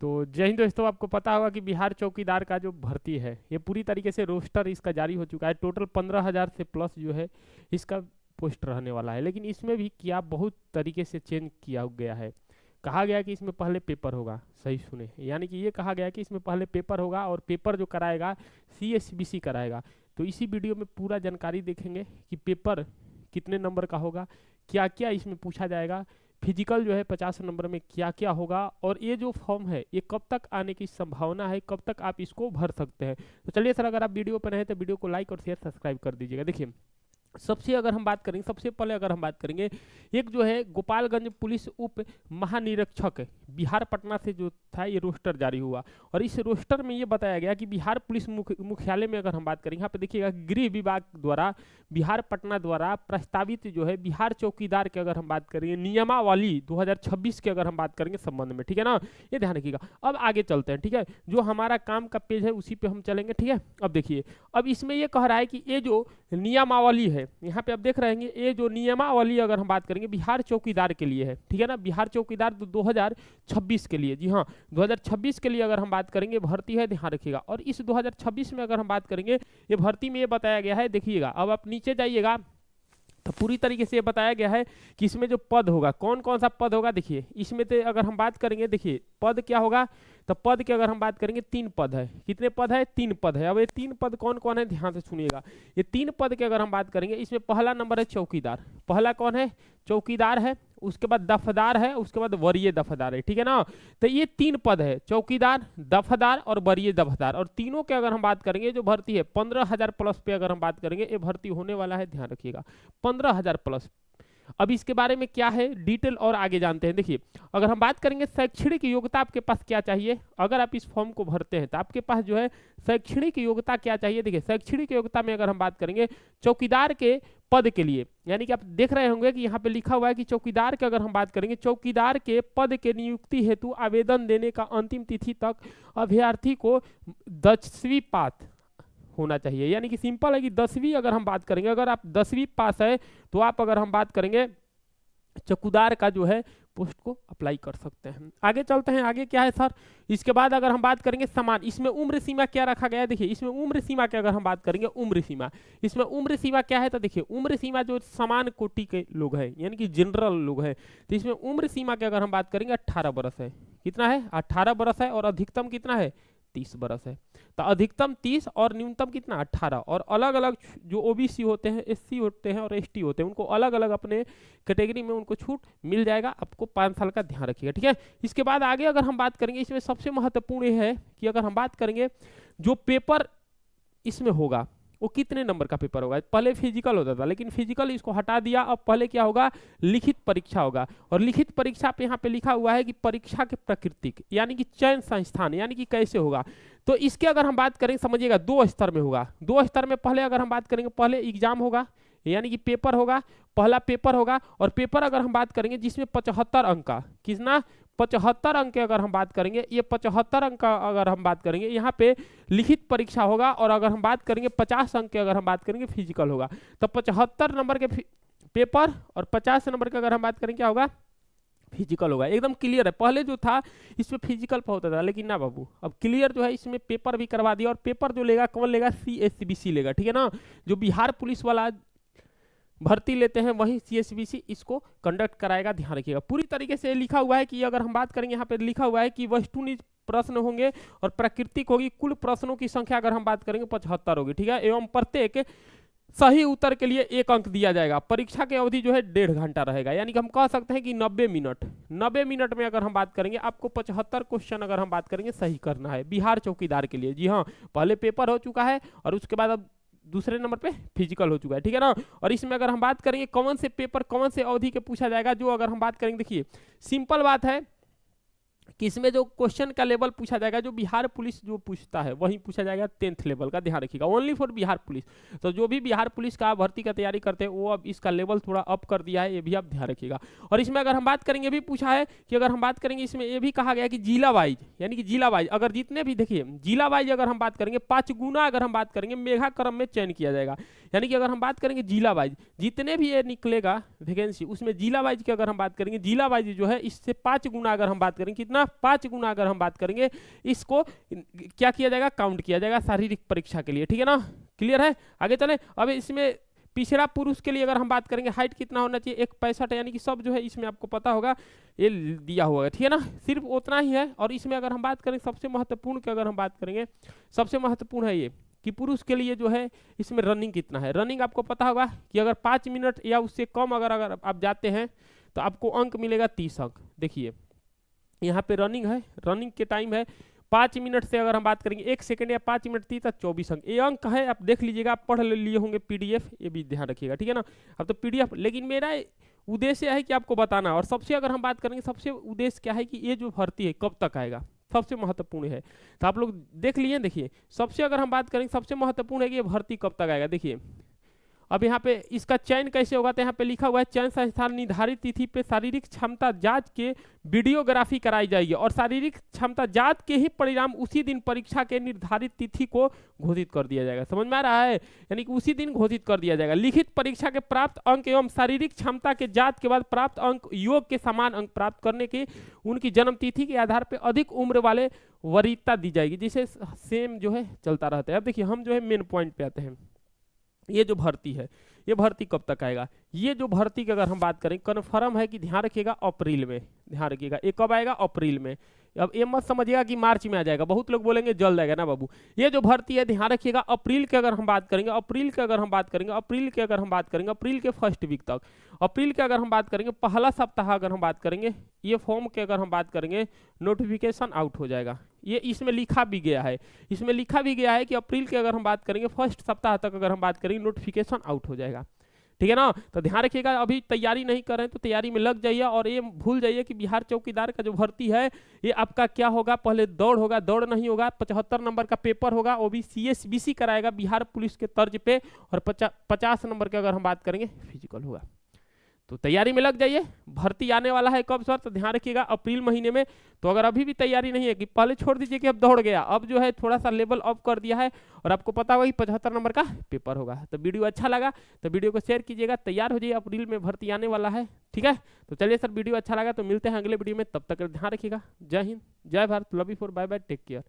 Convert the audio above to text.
तो जय हिंद दोस्तों, आपको पता होगा कि बिहार चौकीदार का जो भर्ती है ये पूरी तरीके से रोस्टर इसका जारी हो चुका है। टोटल 15,000 से प्लस जो है इसका पोस्ट रहने वाला है, लेकिन इसमें भी क्या बहुत तरीके से चेंज किया गया है। कहा गया कि इसमें पहले पेपर होगा, सही सुने, यानी कि ये कहा गया कि इसमें पहले पेपर होगा और पेपर जो कराएगा CSBC कराएगा। तो इसी वीडियो में पूरा जानकारी देखेंगे कि पेपर कितने नंबर का होगा, क्या क्या इसमें पूछा जाएगा, फिजिकल जो है 50 नंबर में क्या क्या होगा, और ये जो फॉर्म है ये कब तक आने की संभावना है, कब तक आप इसको भर सकते हैं। तो चलिए सर, अगर आप वीडियो पर हैं तो वीडियो को लाइक और शेयर सब्सक्राइब कर दीजिएगा। देखिए, सबसे अगर हम बात करेंगे, सबसे पहले अगर हम बात करेंगे, एक जो है गोपालगंज पुलिस उप महानिरीक्षक बिहार पटना से जो था ये रोस्टर जारी हुआ, और इस रोस्टर में ये बताया गया कि बिहार पुलिस मुख्यालय में अगर हम बात करेंगे, यहाँ पे देखिएगा गृह विभाग द्वारा बिहार पटना द्वारा प्रस्तावित जो है बिहार चौकीदार की अगर हम बात करेंगे नियमावली 2026 के अगर हम बात करेंगे संबंध में, ठीक है ना, ये ध्यान रखिएगा। अब आगे चलते हैं, ठीक है, जो हमारा काम का पेज है उसी पे हम चलेंगे, ठीक है। अब देखिए, अब इसमें ये कह रहा है कि ये जो नियमावली है, यहाँ पे आप देख रहे हैं, ये जो नियमावली अगर हम बात करेंगे बिहार चौकीदार के लिए है, ठीक है ना, बिहार चौकीदार 2026 के लिए, जी हाँ 2026 के लिए अगर हम बात करेंगे भर्ती है, ध्यान रखिएगा। और इस 2026 में अगर हम बात करेंगे, ये भर्ती में ये बताया गया है, देखिएगा अब आप नीचे जाइएगा तो पूरी तरीके से ये बताया गया है कि इसमें जो पद होगा, कौन कौन सा पद होगा। देखिए इसमें तो अगर हम बात करेंगे, देखिए पद क्या होगा, तो पद की अगर हम बात करेंगे 3 पद है। कितने पद है? 3 पद है। अब ये 3 पद कौन कौन है, ध्यान से सुनिएगा। ये 3 पद की अगर हम बात करेंगे, इसमें पहला नंबर है चौकीदार। पहला कौन है? चौकीदार है। उसके बाद दफदार है, उसके बाद वरीय दफदार है, ठीक है ना। तो ये 3 पद है, चौकीदार, दफदार और वरीय दफदार, और तीनों के अगर हम बात करेंगे जो भर्ती है 15,000 प्लस पे अगर हम बात करेंगे, ये भर्ती होने वाला है, ध्यान रखिएगा 15,000 प्लस। अब इसके बारे में क्या है डिटेल और आगे जानते हैं। देखिए, अगर हम बात करेंगे शैक्षणिक योग्यता आपके पास क्या चाहिए, अगर आप इस फॉर्म को भरते हैं तो आपके पास जो है शैक्षणिक योग्यता क्या चाहिए। देखिए, शैक्षणिक योग्यता में अगर हम बात करेंगे चौकीदार के पद के लिए, यानी कि आप देख रहे होंगे कि यहाँ पे लिखा हुआ है कि चौकीदार के अगर हम बात करेंगे, चौकीदार के पद के नियुक्ति हेतु आवेदन देने का अंतिम तिथि तक अभ्यर्थी को 10वीं पास होना चाहिए। यानी कि सिंपल है कि 10वीं अगर हम बात करेंगे, अगर आप 10वीं पास है तो आप अगर हम बात करेंगे चौकीदार का जो है पोस्ट को अप्लाई कर सकते हैं। आगे चलते हैं, आगे क्या है सर। इसके बाद अगर हम बात करेंगे समान, इसमें उम्र सीमा क्या रखा गया है। देखिए, इसमें उम्र सीमा की अगर हम बात करेंगे, उम्र सीमा, इसमें उम्र सीमा क्या है, तो देखिए उम्र सीमा जो समान कोटि के लोग हैं, यानी कि जनरल लोग हैं, तो इसमें उम्र सीमा की अगर हम बात करेंगे 18 बरस है। कितना है? 18 बरस है। और अधिकतम कितना है? 30 बरस है। तो अधिकतम 30 और न्यूनतम कितना? 18। और अलग अलग जो OBC होते हैं, SC होते हैं और ST होते हैं, उनको अलग अलग अपने कैटेगरी में उनको छूट मिल जाएगा। आपको 5 साल का ध्यान रखिएगा, ठीक है। इसके बाद आगे अगर हम बात करेंगे, इसमें सबसे महत्वपूर्ण ये है कि अगर हम बात करेंगे जो पेपर इसमें होगा वो कितने नंबर का पेपर होगा। पहले फिजिकल होता था, लेकिन फिजिकल इसको हटा दिया। अब पहले क्या होगा? लिखित परीक्षा होगा। और लिखित परीक्षा पे यहाँ पे लिखा हुआ है कि परीक्षा के प्रकृति, यानी कि चयन संस्थान, यानी कि कैसे होगा। तो इसके अगर हम बात करें, समझिएगा 2 स्तर में होगा। 2 स्तर में पहले अगर हम बात करेंगे, पहले एग्जाम होगा, यानी कि पेपर होगा, पहला पेपर होगा। और पेपर अगर हम बात करेंगे जिसमें 75 अंक का, कितना? 75 अंक के अगर हम बात करेंगे, ये 75 अंक का अगर हम बात करेंगे, यहाँ पे लिखित परीक्षा होगा। और अगर हम बात करेंगे 50 अंक के अगर हम बात करेंगे फिजिकल होगा। तो 75 नंबर के पेपर और 50 नंबर के अगर हम बात करेंगे क्या होगा? फिजिकल होगा। एकदम क्लियर है। पहले जो था इसमें फिजिकल पर होता था, लेकिन ना बाबू, अब क्लियर जो है इसमें पेपर भी करवा दिया। और पेपर जो लेगा कौन लेगा? CSBC लेगा, ठीक है ना। जो बिहार पुलिस वाला भर्ती लेते हैं वही CSBC इसको कंडक्ट कराएगा, ध्यान रखिएगा। पूरी तरीके से लिखा हुआ है कि अगर हम बात करेंगे, यहाँ पे लिखा हुआ है कि वस्तुनिष्ठ प्रश्न होंगे और प्राकृतिक होगी। कुल प्रश्नों की संख्या अगर हम बात करेंगे 75 होगी, ठीक है। एवं प्रत्येक सही उत्तर के लिए 1 अंक दिया जाएगा। परीक्षा की अवधि जो है 1.5 घंटा रहेगा, यानी कि हम कह सकते हैं कि 90 मिनट में अगर हम बात करेंगे आपको 75 क्वेश्चन अगर हम बात करेंगे सही करना है बिहार चौकीदार के लिए। जी हाँ, पहले पेपर हो चुका है और उसके बाद अब दूसरे नंबर पे फिजिकल हो चुका है, ठीक है ना। और इसमें अगर हम बात करेंगे कौन से पेपर कौन से अवधि के पूछा जाएगा, जो अगर हम बात करेंगे, देखिए सिंपल बात है कि इसमें जो क्वेश्चन का लेवल पूछा जाएगा, जो बिहार पुलिस जो पूछता है वही पूछा जाएगा 10th लेवल का, ध्यान रखिएगा। Only for Bihar police. तो जो भी बिहार पुलिस का भर्ती का तैयारी करते हैं वो अब इसका लेवल थोड़ा अप कर दिया है, ये भी आप ध्यान रखिएगा। और इसमें अगर हम बात करेंगे, भी पूछा है कि अगर हम बात करेंगे, इसमें ये भी कहा गया कि जिला वाइज, यानी कि जिला वाइज अगर जितने भी, देखिए जिला वाइज अगर हम बात करेंगे 5 गुना अगर हम बात करेंगे मेगा क्रम में चयन किया जाएगा। यानी कि अगर हम बात करेंगे जिला वाइज, जितने भी ये निकलेगा वैकेंसी, उसमें जिला वाइज की अगर हम बात करेंगे, जिला वाइज जो है इससे 5 गुना अगर हम बात करेंगे, कितना? कितना 5 गुना अगर हम बात करेंगे इसको क्या किया जाएगा, काउंट किया जाएगा शारीरिक परीक्षा के लिए, ठीक है ना। क्लियर है, आगे चले। अब इसमें पिछड़ा पुरुष के लिए अगर हम बात करेंगे हाइट कितना होना चाहिए, 1.65, यानी कि सब जो है इसमें आपको पता होगा ये दिया हुआ है, ठीक है ना, सिर्फ उतना ही है। और इसमें अगर हम बात करें सबसे महत्वपूर्ण की अगर हम बात करेंगे, सबसे महत्वपूर्ण है ये कि पुरुष के लिए जो है इसमें रनिंग कितना है। रनिंग आपको पता होगा कि अगर 5 मिनट या उससे कम अगर आप जाते हैं तो आपको अंक मिलेगा 30 अंक। देखिए यहाँ पे रनिंग है, रनिंग के टाइम है 5 मिनट से अगर हम बात करेंगे 1 सेकंड या 5 मिनट 30 तक 24 अंक, ये अंक है, आप देख लीजिएगा, आप पढ़ लिए होंगे पीडीएफ, ये भी ध्यान रखिएगा, ठीक है ना। अब तो पीडीएफ, लेकिन मेरा उद्देश्य है कि आपको बताना। और सबसे अगर हम बात करेंगे सबसे उद्देश्य क्या है कि ये जो भर्ती है कब तक आएगा, सबसे महत्वपूर्ण है। तो आप लोग देख लिए, देखिए सबसे अगर हम बात करेंगे सबसे महत्वपूर्ण है कि ये भर्ती कब तक आएगा। देखिए अब यहाँ पे इसका चयन कैसे होगा, तो यहाँ पे लिखा हुआ है चयन संस्थान निर्धारित तिथि पे शारीरिक क्षमता जांच के वीडियोग्राफी कराई जाएगी और शारीरिक क्षमता जांच के ही परिणाम उसी दिन परीक्षा के निर्धारित तिथि को घोषित कर दिया जाएगा। समझ में आ रहा है, यानी कि उसी दिन घोषित कर दिया जाएगा। लिखित परीक्षा के प्राप्त अंक एवं शारीरिक क्षमता के जांच के बाद प्राप्त अंक योग के समान अंक प्राप्त करने की उनकी जन्म तिथि के आधार पर अधिक उम्र वाले वरीयता दी जाएगी, जिसे सेम जो है चलता रहता है। अब देखिए हम जो है मेन पॉइंट पे आते हैं, ये जो भर्ती है ये भर्ती कब तक आएगा। ये जो भर्ती की अगर हम बात करें कन्फर्म है कि ध्यान रखिएगा अप्रैल में, ध्यान रखिएगा ये कब आएगा, अप्रैल में। अब ये मत समझिएगा कि मार्च में आ जाएगा, बहुत लोग बोलेंगे जल्द आएगा ना बाबू। ये जो भर्ती है ध्यान रखिएगा अप्रैल के अगर हम बात करेंगे, अप्रैल के अगर हम बात करेंगे, अप्रैल के अगर हम बात करेंगे, अप्रैल के फर्स्ट वीक तक, अप्रैल के अगर हम बात करेंगे पहला सप्ताह अगर हम बात करेंगे, ये फॉर्म के अगर हम बात करेंगे नोटिफिकेशन आउट हो जाएगा। ये इसमें लिखा भी गया है, इसमें लिखा भी गया है कि अप्रैल के अगर हम बात करेंगे फर्स्ट सप्ताह तक अगर हम बात करेंगे नोटिफिकेशन आउट हो जाएगा, ठीक है ना। तो ध्यान रखिएगा अभी तैयारी नहीं कर रहे हैं तो तैयारी में लग जाइए। और ये भूल जाइए कि बिहार चौकीदार का जो भर्ती है ये आपका क्या होगा, पहले दौड़ होगा, दौड़ नहीं होगा, 75 नंबर का पेपर होगा, वो भी CSBC कराएगा बिहार पुलिस के तर्ज पे, और 50 नंबर के अगर हम बात करेंगे फिजिकल होगा। तो तैयारी में लग जाइए, भर्ती आने वाला है कब सर, तो ध्यान रखिएगा अप्रैल महीने में। तो अगर अभी भी तैयारी नहीं है कि पहले छोड़ दीजिए कि अब दौड़ गया, अब जो है थोड़ा सा लेवल अप कर दिया है और आपको पता होगा कि 75 नंबर का पेपर होगा। तो वीडियो अच्छा लगा तो वीडियो को शेयर कीजिएगा, तैयार हो जाइए, अप्रैल में भर्ती आने वाला है, ठीक है। तो चलिए सर वीडियो अच्छा लगा तो मिलते हैं अगले वीडियो में, तब तक ध्यान रखिएगा। जय हिंद, जय Bharat, love you for, bye bye, take care.